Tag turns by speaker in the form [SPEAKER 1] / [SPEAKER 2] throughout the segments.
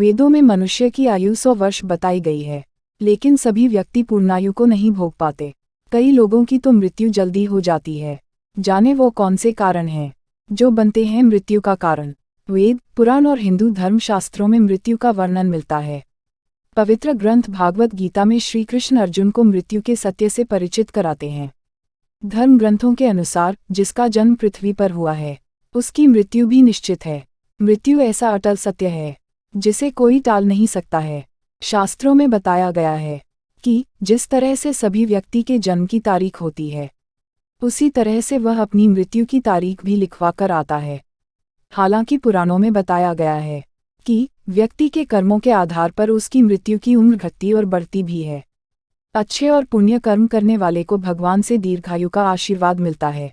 [SPEAKER 1] वेदों में मनुष्य की आयु 100 वर्ष बताई गई है, लेकिन सभी व्यक्ति पूर्णायु को नहीं भोग पाते। कई लोगों की तो मृत्यु जल्दी हो जाती है। जाने वो कौन से कारण हैं जो बनते हैं मृत्यु का कारण। वेद, पुराण और हिंदू धर्मशास्त्रों में मृत्यु का वर्णन मिलता है। पवित्र ग्रंथ भागवत गीता में श्री कृष्ण अर्जुन को मृत्यु के सत्य से परिचित कराते हैं। धर्म ग्रंथों के अनुसार जिसका जन्म पृथ्वी पर हुआ है, उसकी मृत्यु भी निश्चित है। मृत्यु ऐसा अटल सत्य है जिसे कोई टाल नहीं सकता है। शास्त्रों में बताया गया है कि जिस तरह से सभी व्यक्ति के जन्म की तारीख होती है, उसी तरह से वह अपनी मृत्यु की तारीख भी लिखवा कर आता है। हालांकि पुराणों में बताया गया है कि व्यक्ति के कर्मों के आधार पर उसकी मृत्यु की उम्र घटती और बढ़ती भी है। अच्छे और पुण्य कर्म करने वाले को भगवान से दीर्घायु का आशीर्वाद मिलता है,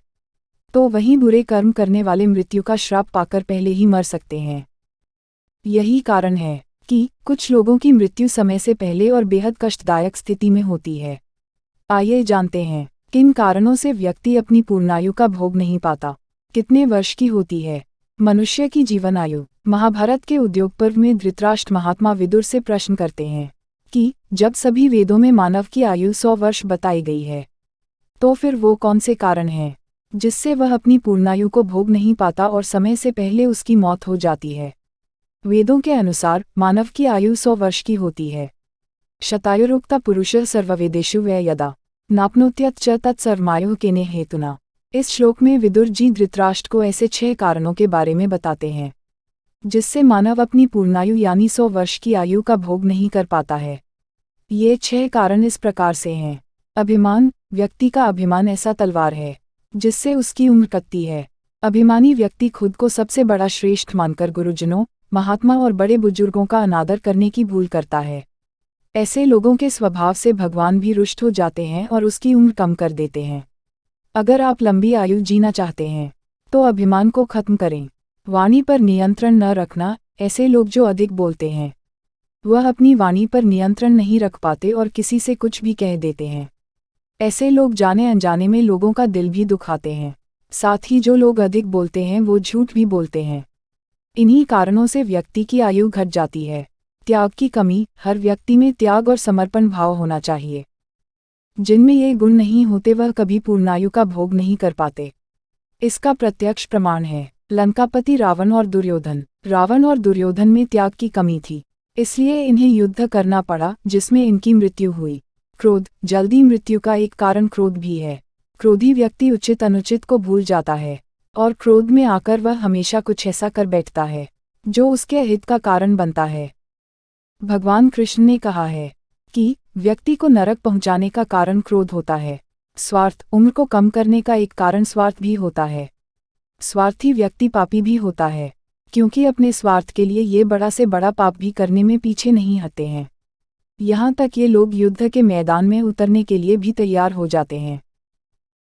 [SPEAKER 1] तो वहीं बुरे कर्म करने वाले मृत्यु का श्राप पाकर पहले ही मर सकते हैं। यही कारण है कि कुछ लोगों की मृत्यु समय से पहले और बेहद कष्टदायक स्थिति में होती है। आइए जानते हैं किन कारणों से व्यक्ति अपनी पूर्णायु का भोग नहीं पाता। कितने वर्ष की होती है मनुष्य की जीवन आयु। महाभारत के उद्योग पर्व में धृतराष्ट्र महात्मा विदुर से प्रश्न करते हैं कि जब सभी वेदों में मानव की आयु 100 वर्ष बताई गई है, तो फिर वो कौन से कारण हैं जिससे वह अपनी पूर्णायु को भोग नहीं पाता और समय से पहले उसकी मौत हो जाती है। वेदों के अनुसार मानव की आयु 100 वर्ष की होती है। शतायुरुक्ता पुरुषः सर्ववेदेषु वै यदा नाप्नोत्यत् च तत्सर्वमायुः केने हेतुना। इस श्लोक में विदुर जी धृतराष्ट्र को ऐसे 6 कारणों के बारे में बताते हैं जिससे मानव अपनी पूर्णायु यानी 100 वर्ष की आयु का भोग नहीं कर पाता है। ये 6 कारण इस प्रकार से हैं। अभिमान। व्यक्ति का अभिमान ऐसा तलवार है जिससे उसकी उम्र कटती है। अभिमानी व्यक्ति खुद को सबसे बड़ा श्रेष्ठ मानकर गुरुजनों, महात्मा और बड़े बुजुर्गों का अनादर करने की भूल करता है। ऐसे लोगों के स्वभाव से भगवान भी रुष्ट हो जाते हैं और उसकी उम्र कम कर देते हैं। अगर आप लंबी आयु जीना चाहते हैं तो अभिमान को खत्म करें। वाणी पर नियंत्रण न रखना। ऐसे लोग जो अधिक बोलते हैं वह अपनी वाणी पर नियंत्रण नहीं रख पाते और किसी से कुछ भी कह देते हैं। ऐसे लोग जाने अनजाने में लोगों का दिल भी दुखाते हैं। साथ ही जो लोग अधिक बोलते हैं वो झूठ भी बोलते हैं। इन्हीं कारणों से व्यक्ति की आयु घट जाती है। त्याग की कमी। हर व्यक्ति में त्याग और समर्पण भाव होना चाहिए। जिनमें ये गुण नहीं होते वह कभी पूर्णायु का भोग नहीं कर पाते। इसका प्रत्यक्ष प्रमाण है लंकापति रावण और दुर्योधन। रावण और दुर्योधन में त्याग की कमी थी, इसलिए इन्हें युद्ध करना पड़ा जिसमें इनकी मृत्यु हुई। क्रोध। जल्दी मृत्यु का एक कारण क्रोध भी है। क्रोधी व्यक्ति उचित अनुचित को भूल जाता है और क्रोध में आकर वह हमेशा कुछ ऐसा कर बैठता है जो उसके अहित का कारण बनता है। भगवान कृष्ण ने कहा है कि व्यक्ति को नरक पहुंचाने का कारण क्रोध होता है। स्वार्थ। उम्र को कम करने का एक कारण स्वार्थ भी होता है। स्वार्थी व्यक्ति पापी भी होता है, क्योंकि अपने स्वार्थ के लिए ये बड़ा से बड़ा पाप भी करने में पीछे नहीं हटते हैं। यहाँ तक ये लोग युद्ध के मैदान में उतरने के लिए भी तैयार हो जाते हैं।